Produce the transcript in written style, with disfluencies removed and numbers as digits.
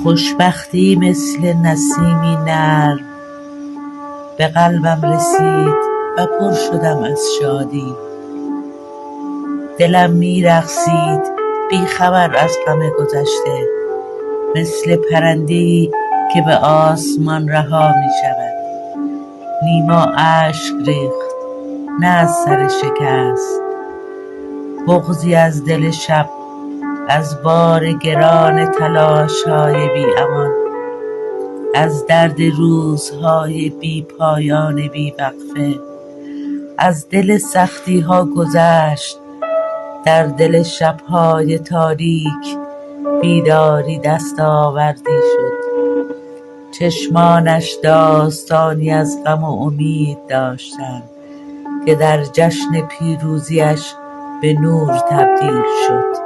خوشبختی مثل نسیمی نرم به قلبم رسید و پر شدم از شادی. دلم می‌رقصید بی خبر از غم گذشته، مثل پرنده‌ای که به آسمان رها می‌شود. نیما اشک ریخت، نه از سر شکست، بغضی از دل شب، از بار گران تلاش‌های بی امان، از درد روزهای بی پایان بی وقفه. از دل سختی‌ها گذشت، در دل شب‌های تاریک بیداری دستاوردی شد. چشمانش داستانی از غم و امید داشتند که در جشن پیروزیش به نور تبدیل شد.